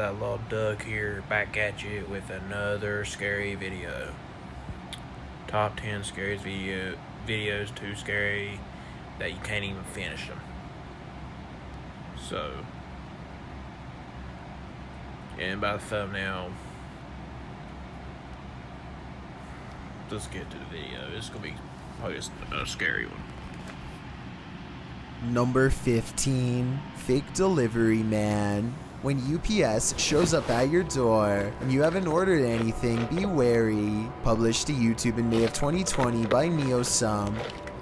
Outlaw Doug here, back at you with another scary video. Top 10 scariest videos too scary that you can't even finish them. So, and by the thumbnail, let's get to the video. It's gonna be probably a scary one. Number 15, Fake Delivery Man. When UPS shows up at your door and you haven't ordered anything, be wary. Published to YouTube in May of 2020 by NeoSum.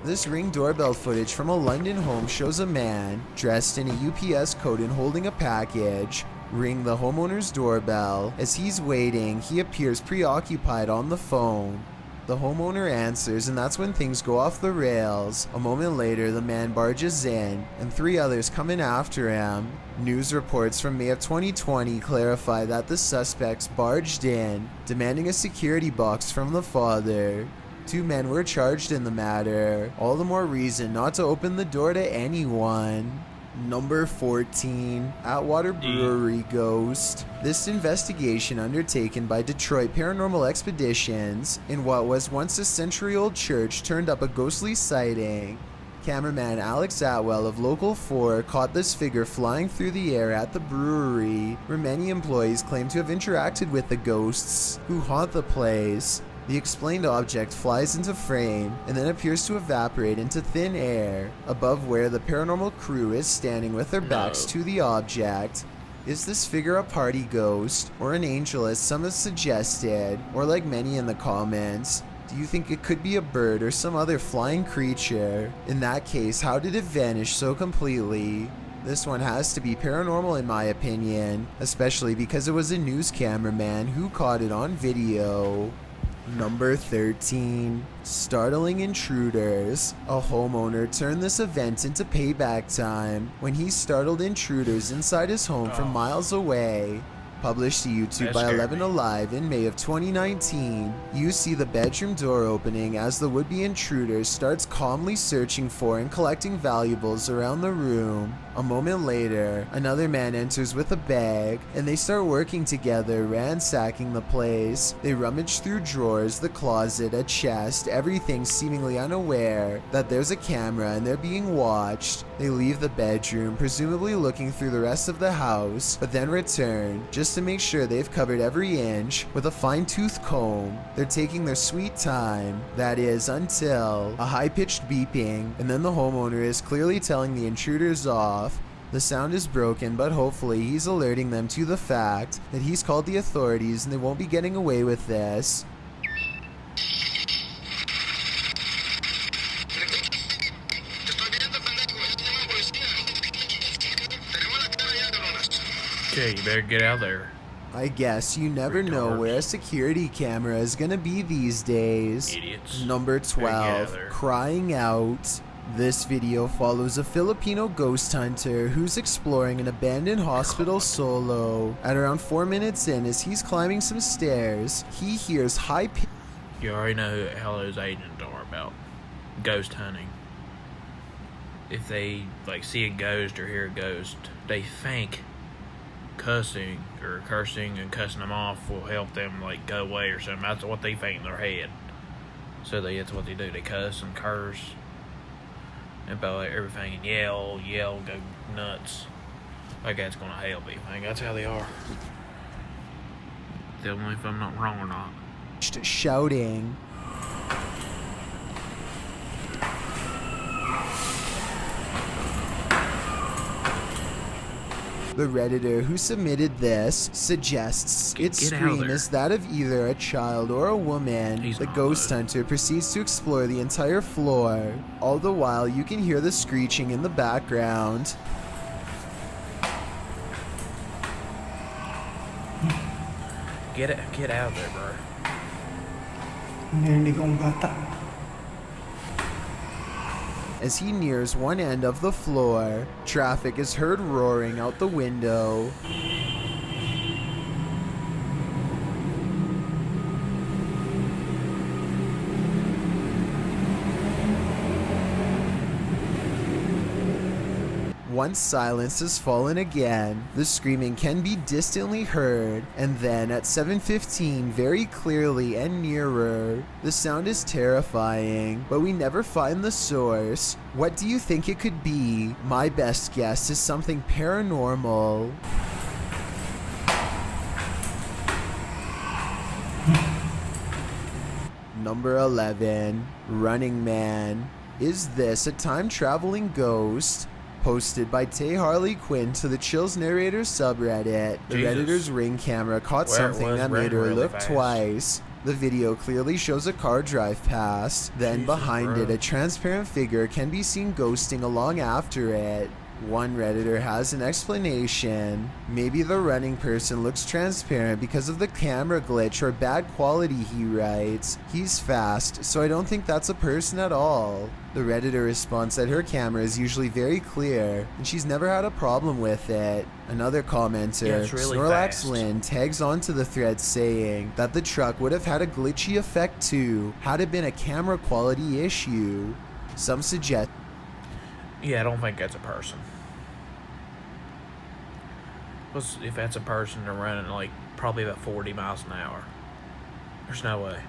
This Ring doorbell footage from a London home shows a man dressed in a UPS coat and holding a package ring the homeowner's doorbell. As he's waiting, he appears preoccupied on the phone. The homeowner answers, and that's when things go off the rails. A moment later, the man barges in, and 3 others come in after him. News reports from May of 2020 clarify that the suspects barged in, demanding a security box from the father. 2 men were charged in the matter. All the more reason not to open the door to anyone. Number 14, Atwater Brewery Ghost. This investigation undertaken by Detroit Paranormal Expeditions in what was once a century-old church turned up a ghostly sighting. Cameraman Alex Atwell of Local 4 caught this figure flying through the air at the brewery, where many employees claim to have interacted with the ghosts who haunt the place. The explained object flies into frame and then appears to evaporate into thin air above where the paranormal crew is standing with their backs to the object. Is this figure a party ghost or an angel, as some have suggested, or like many in the comments? Do you think it could be a bird or some other flying creature? In that case, how did it vanish so completely? This one has to be paranormal in my opinion, especially because it was a news cameraman who caught it on video. Number 13, Startling Intruders. A homeowner turned this event into payback time when he startled intruders inside his home from miles away. Published to YouTube by 11 Alive in May of 2019, you see the bedroom door opening as the would-be intruder starts calmly searching for and collecting valuables around the room. A moment later, another man enters with a bag, and they start working together, ransacking the place. They rummage through drawers, the closet, a chest, everything seemingly unaware that there's a camera and they're being watched. They leave the bedroom, presumably looking through the rest of the house, but then return, just to make sure they've covered every inch with a fine-tooth comb. They're taking their sweet time, that is, until a high-pitched beeping, and then the homeowner is clearly telling the intruders off. The sound is broken, but hopefully he's alerting them to the fact that he's called the authorities and they won't be getting away with this. Okay, you better get out there. I guess you never know where a security camera is gonna be these days. Idiots. Number 12, Crying Out. This video follows a Filipino ghost hunter who's exploring an abandoned hospital solo. At around 4 minutes in, as he's climbing some stairs, he hears You already know how those agents are about ghost hunting. If they see a ghost or hear a ghost, they think cursing and cussing them off will help them go away or something. That's what they think in their head. So that's what they do. They cuss and curse about everything and yell, go nuts. Like that's gonna help anything. That's how they are. Tell me if I'm not wrong or not. shouting. The Redditor who submitted this suggests its scream is that of either a child or a woman. The ghost hunter proceeds to explore the entire floor. All the while, you can hear the screeching in the background. Get out of there, bro. As he nears one end of the floor, traffic is heard roaring out the window. Once silence has fallen again, the screaming can be distantly heard, and then at 7:15 very clearly and nearer. The sound is terrifying, but we never find the source. What do you think it could be? My best guess is something paranormal. Number 11, Running Man. Is this a time-traveling ghost? Posted by Tay Harley Quinn to the Chills Narrator subreddit. The Redditor's Ring camera caught something that made her look twice. The video clearly shows a car drive past, then behind it a transparent figure can be seen ghosting along after it. One Redditor has an explanation. Maybe the running person looks transparent because of the camera glitch or bad quality, he writes. He's fast, so I don't think that's a person at all. The Redditor responds that her camera is usually very clear, and she's never had a problem with it. Another commenter, Snorlax Lynn, tags onto the thread saying that the truck would have had a glitchy effect too, had it been a camera quality issue. Some suggest... Yeah, I don't think that's a person. If that's a person, they're running like probably about 40 miles an hour. There's no way.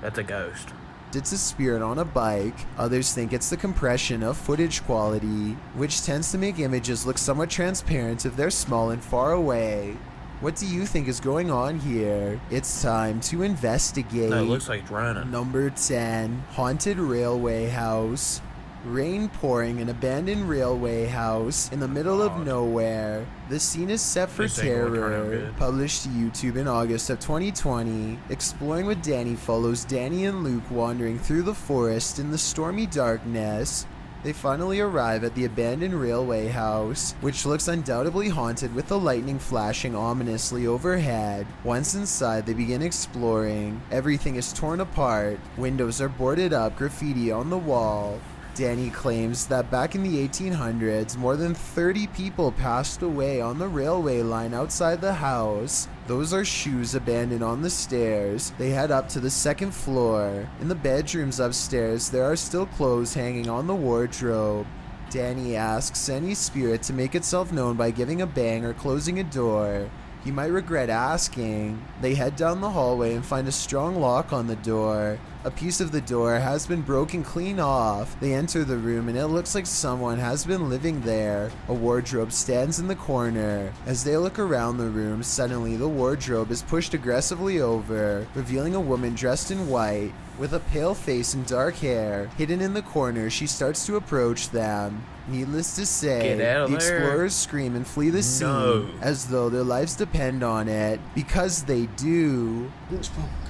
That's a ghost. It's a spirit on a bike. Others think it's the compression of footage quality, which tends to make images look somewhat transparent if they're small and far away. What do you think is going on here? It's time to investigate. No, it looks like it's running. Number 10, Haunted Railway House. Rain pouring an abandoned railway house in the middle of nowhere. The scene is set for terror. Published to YouTube in August of 2020. Exploring with Danny follows Danny and Luke wandering through the forest in the stormy darkness. They finally arrive at the abandoned railway house, which looks undoubtedly haunted with the lightning flashing ominously overhead. Once inside, they begin exploring. Everything is torn apart. Windows are boarded up, graffiti on the wall. Danny claims that back in the 1800s, more than 30 people passed away on the railway line outside the house. Those are shoes abandoned on the stairs. They head up to the second floor. In the bedrooms upstairs, there are still clothes hanging on the wardrobe. Danny asks any spirit to make itself known by giving a bang or closing a door. He might regret asking. They head down the hallway and find a strong lock on the door. A piece of the door has been broken clean off. They enter the room and it looks like someone has been living there. A wardrobe stands in the corner. As they look around the room, suddenly the wardrobe is pushed aggressively over, revealing a woman dressed in white, with a pale face and dark hair. Hidden in the corner, she starts to approach them. Needless to say, the explorers scream and flee the scene as though their lives depend on it, because they do. Can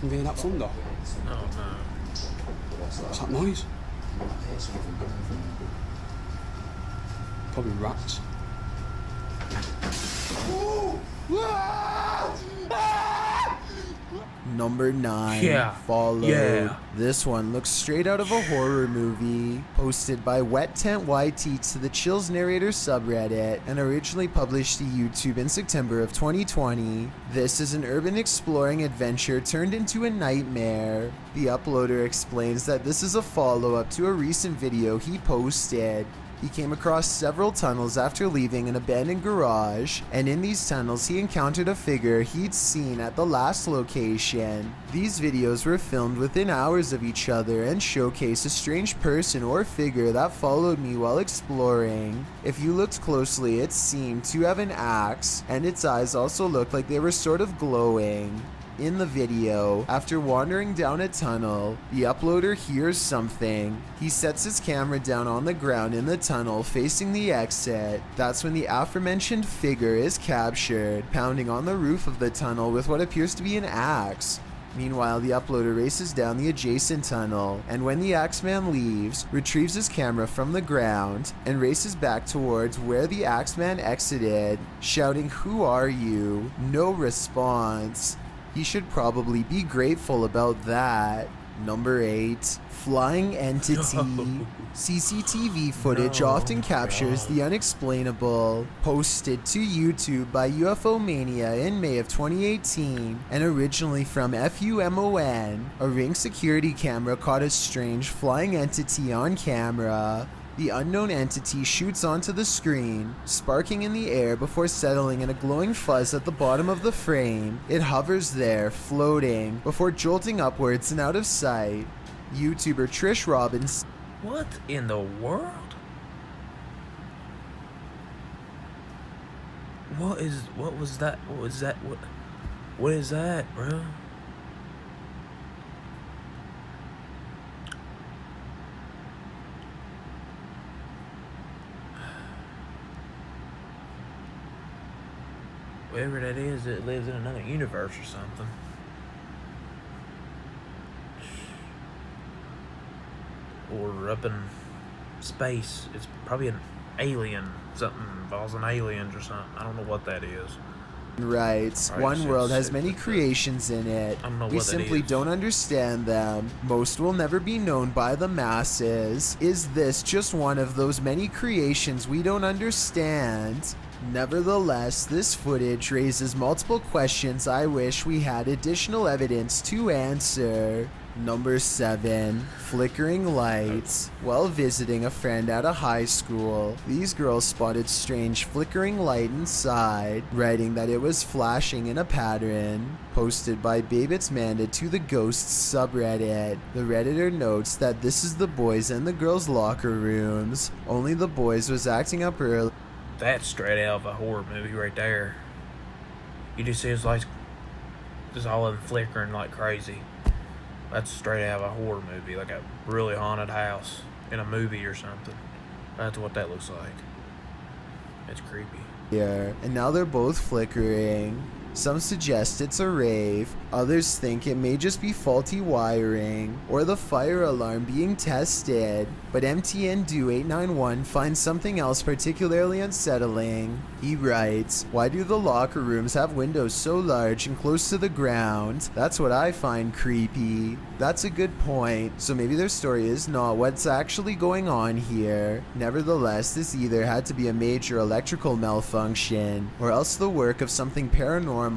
you hear that thunder? Oh no. What's that noise? Probably rats. Number 9, Followed. This one looks straight out of a horror movie. Posted by Wet Tent YT to the Chills Narrator subreddit and originally published to YouTube in September of 2020. This is an urban exploring adventure turned into a nightmare. The uploader explains that this is a follow-up to a recent video he posted. He came across several tunnels after leaving an abandoned garage, and in these tunnels he encountered a figure he'd seen at the last location. These videos were filmed within hours of each other and showcase a strange person or figure that followed me while exploring. If you looked closely, it seemed to have an axe, and its eyes also looked like they were sort of glowing. In the video, after wandering down a tunnel, the uploader hears something. He sets his camera down on the ground in the tunnel facing the exit. That's when the aforementioned figure is captured, pounding on the roof of the tunnel with what appears to be an axe. Meanwhile, the uploader races down the adjacent tunnel, and when the Axeman leaves, retrieves his camera from the ground, and races back towards where the Axeman exited, shouting, "Who are you?" No response. He should probably be grateful about that. Number 8, Flying Entity. CCTV footage often captures the unexplainable. Posted to YouTube by UFO Mania in May of 2018 and originally from FUMON, a Ring security camera caught a strange flying entity on camera. The unknown entity shoots onto the screen, sparking in the air before settling in a glowing fuzz at the bottom of the frame. It hovers there, floating, before jolting upwards and out of sight. YouTuber Trish Robbins. What in the world? What was that? What is that, bro? Whatever that is, it lives in another universe or something. Or up in space. It's probably an alien. Something involves an aliens or something. I don't know what that is. Writes, one world has many creations in it. We simply don't understand them. Most will never be known by the masses. Is this just one of those many creations we don't understand? Nevertheless, this footage raises multiple questions I wish we had additional evidence to answer. Number 7. Flickering lights. While visiting a friend at a high school, these girls spotted strange flickering light inside, writing that it was flashing in a pattern. Posted by Babit's Manda to the Ghosts subreddit. The Redditor notes that this is the boys and the girls' locker rooms. Only the boys was acting up early. That's straight out of a horror movie right there. You just see it's like just all of them flickering like crazy. That's straight out of a horror movie, like a really haunted house in a movie or something. That's what that looks like. It's creepy. Here, and now they're both flickering. Some suggest it's a rave, others think it may just be faulty wiring, or the fire alarm being tested, but MTN Do 891 finds something else particularly unsettling. He writes, why do the locker rooms have windows so large and close to the ground? That's what I find creepy. That's a good point, so maybe their story is not what's actually going on here. Nevertheless, this either had to be a major electrical malfunction, or else the work of something paranormal.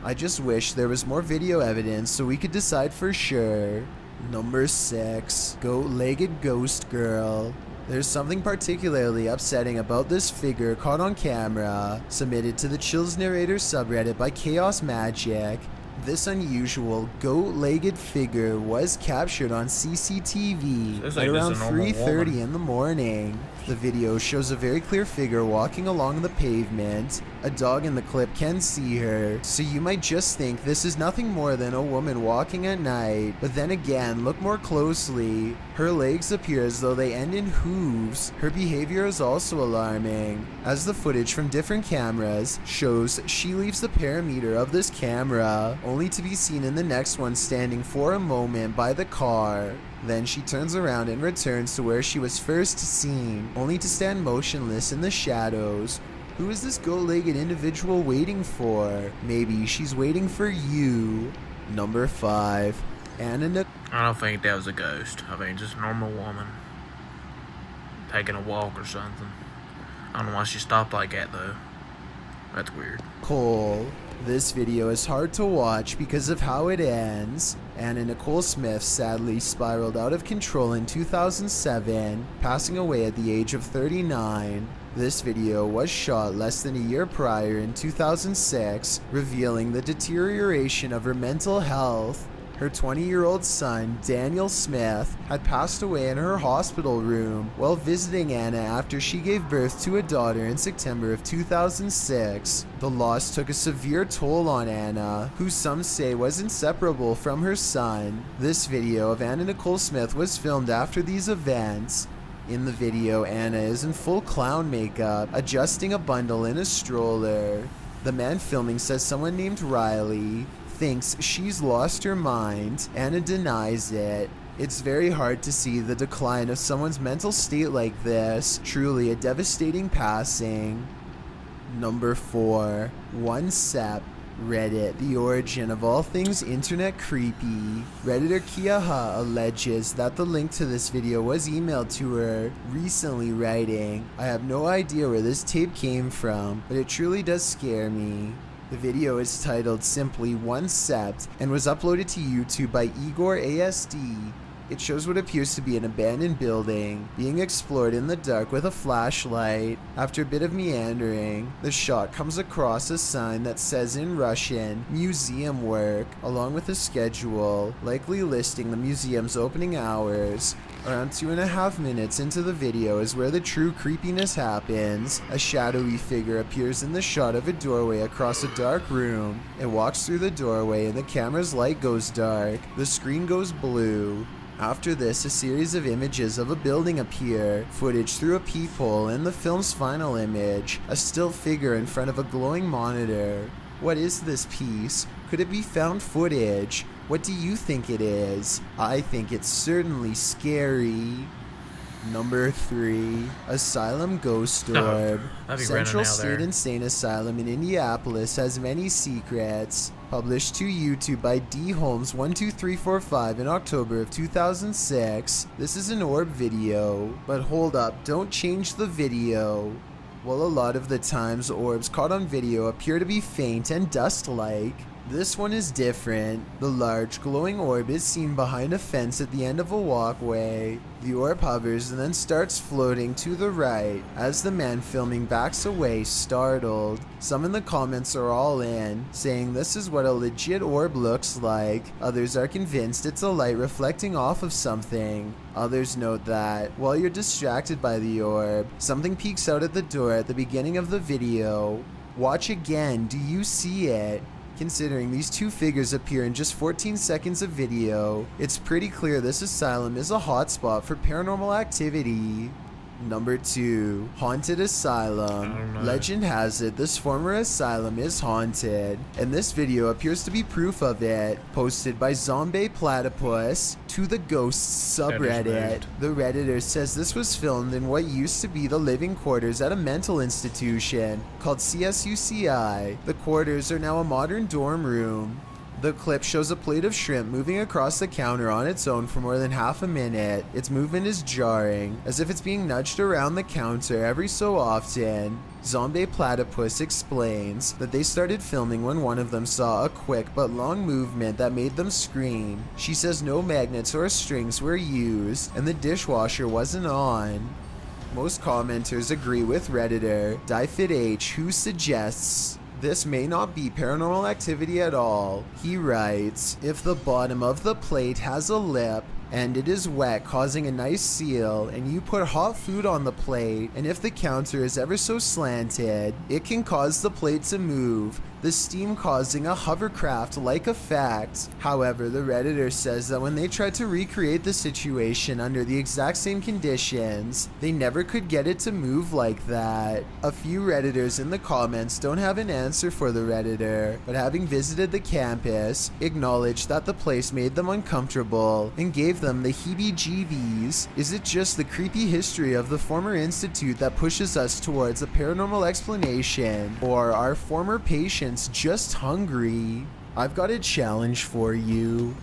I just wish there was more video evidence so we could decide for sure. Number 6. Goat-legged ghost girl. There's something particularly upsetting about this figure caught on camera, submitted to the Chills Narrator subreddit by Chaos Magic. This unusual goat-legged figure was captured on CCTV at around 3:30 in the morning. The video shows a very clear figure walking along the pavement. A dog in the clip can see her, so you might just think this is nothing more than a woman walking at night. But then again, look more closely. Her legs appear as though they end in hooves. Her behavior is also alarming, as the footage from different cameras shows she leaves the perimeter of this camera, only to be seen in the next one standing for a moment by the car. Then she turns around and returns to where she was first seen, only to stand motionless in the shadows. Who is this goat-legged individual waiting for? Maybe she's waiting for you. Number 5. Anna. I don't think that was a ghost. I mean, just a normal woman taking a walk or something. I don't know why she stopped like that though. That's weird. Nicole. This video is hard to watch because of how it ends. Anna Nicole Smith sadly spiraled out of control in 2007, passing away at the age of 39. This video was shot less than a year prior in 2006, revealing the deterioration of her mental health. Her 20-year-old son, Daniel Smith, had passed away in her hospital room while visiting Anna after she gave birth to a daughter in September of 2006. The loss took a severe toll on Anna, who some say was inseparable from her son. This video of Anna Nicole Smith was filmed after these events. In the video, Anna is in full clown makeup, adjusting a bundle in a stroller. The man filming says someone named Riley thinks she's lost her mind. Anna denies it. It's very hard to see the decline of someone's mental state like this. Truly a devastating passing. Number 4. One Sep Reddit, the origin of all things internet creepy. Redditor Kiaha alleges that the link to this video was emailed to her recently, writing, I have no idea where this tape came from, but it truly does scare me. The video is titled simply One Sept and was uploaded to YouTube by Igor ASD. It shows what appears to be an abandoned building being explored in the dark with a flashlight. After a bit of meandering, the shot comes across a sign that says in Russian, "Museum Work," along with a schedule, likely listing the museum's opening hours. Around 2.5 minutes into the video is where the true creepiness happens. A shadowy figure appears in the shot of a doorway across a dark room. It walks through the doorway and the camera's light goes dark. The screen goes blue. After this, a series of images of a building appear, footage through a peephole, and the film's final image, a still figure in front of a glowing monitor. What is this piece? Could it be found footage? What do you think it is? I think it's certainly scary. Number 3, Asylum Ghost Orb. Central State Insane Asylum in Indianapolis has many secrets. Published to YouTube by D Holmes12345 in October of 2006. This is an orb video. But hold up, don't change the video. Well, a lot of the times orbs caught on video appear to be faint and dust-like. This one is different. The large glowing orb is seen behind a fence at the end of a walkway. The orb hovers and then starts floating to the right as the man filming backs away, startled. Some in the comments are all in, saying this is what a legit orb looks like. Others are convinced it's a light reflecting off of something. Others note that, while you're distracted by the orb, something peeks out at the door at the beginning of the video. Watch again, do you see it? Considering these two figures appear in just 14 seconds of video, it's pretty clear this asylum is a hotspot for paranormal activity. Number 2, Haunted Asylum. Legend has it this former asylum is haunted, and this video appears to be proof of it. Posted by Zombie Platypus to the Ghosts subreddit. The Redditor says this was filmed in what used to be the living quarters at a mental institution called CSUCI. The quarters are now a modern dorm room. The clip shows a plate of shrimp moving across the counter on its own for more than half a minute. Its movement is jarring, as if it's being nudged around the counter every so often. Zombie Platypus explains that they started filming when one of them saw a quick but long movement that made them scream. She says no magnets or strings were used, and the dishwasher wasn't on. Most commenters agree with Redditor DieFitH, who suggests this may not be paranormal activity at all. He writes, if the bottom of the plate has a lip and it is wet, causing a nice seal, and you put hot food on the plate, and if the counter is ever so slanted, it can cause the plate to move, the steam causing a hovercraft-like effect. However, the Redditor says that when they tried to recreate the situation under the exact same conditions, they never could get it to move like that. A few Redditors in the comments don't have an answer for the Redditor, but having visited the campus, acknowledged that the place made them uncomfortable and gave them the heebie-jeebies. Is it just the creepy history of the former institute that pushes us towards a paranormal explanation, or are former patients just hungry? I've got a challenge for you.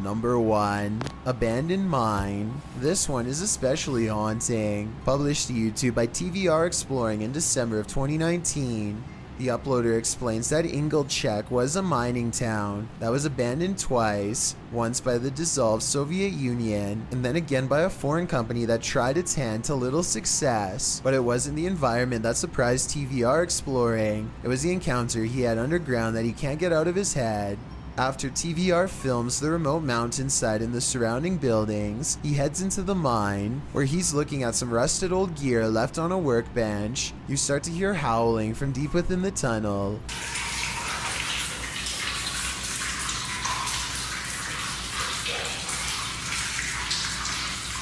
Number 1, Abandoned Mine. This one is especially haunting. Published to YouTube by TVR Exploring in December of 2019. The uploader explains that Ingolchek was a mining town that was abandoned twice, once by the dissolved Soviet Union, and then again by a foreign company that tried its hand to little success. But it wasn't the environment that surprised TVR Exploring, it was the encounter he had underground that he can't get out of his head. After TVR films the remote mountainside and the surrounding buildings, he heads into the mine, where he's looking at some rusted old gear left on a workbench. You start to hear howling from deep within the tunnel.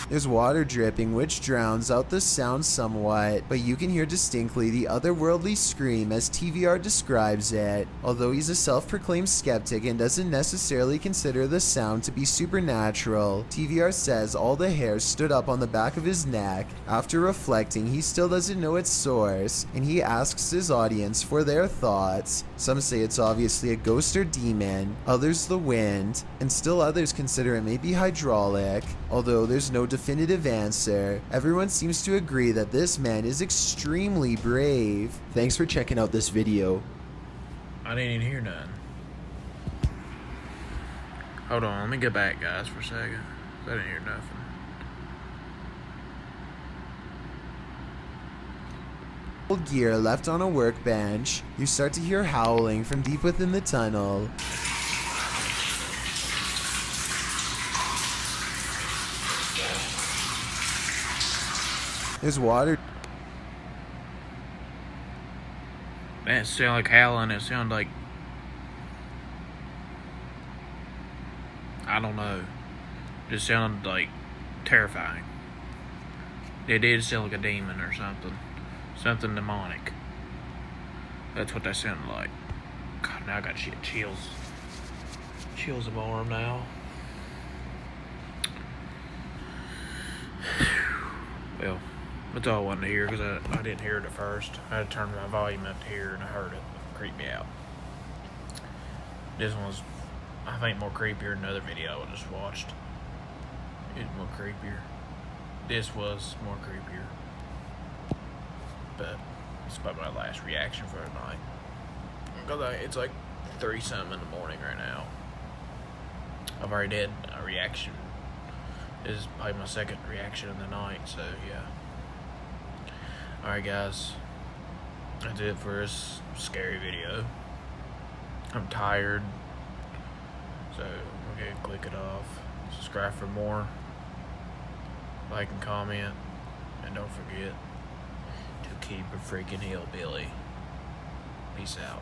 There's water dripping, which drowns out the sound somewhat, but you can hear distinctly the otherworldly scream as TVR describes it. Although he's a self-proclaimed skeptic and doesn't necessarily consider the sound to be supernatural, TVR says all the hairs stood up on the back of his neck. After reflecting, he still doesn't know its source, and he asks his audience for their thoughts. Some say it's obviously a ghost or demon, others the wind, and still others consider it may be hydraulic. Although there's no definitive answer, everyone seems to agree that this man is extremely brave. Thanks for checking out this video. I didn't even hear none. Hold on, let me get back, guys, for a second. I didn't hear nothing. Old gear left on a workbench. You start to hear howling from deep within the tunnel. There's water. Man, it sounded like howling. It sounded like, I don't know. It just sounded like terrifying. It did sound like a demon or something. Something demonic. That's what that sounded like. God, now I got chills. Chills in my arm now. Well, that's all I wanted to hear because I didn't hear it at first. I had to turn my volume up to hear and I heard it. It creeped me out. This one was, I think, more creepier than another video I just watched. It was more creepier. This was more creepier. But it's about my last reaction for the night. Because it's like 3-something in the morning right now. I've already did a reaction. This is probably my second reaction of the night, so yeah. Alright guys, that's it for this scary video. I'm tired, so we're gonna click it off. Subscribe for more. Like and comment, and don't forget to keep a freaking hillbilly. Peace out.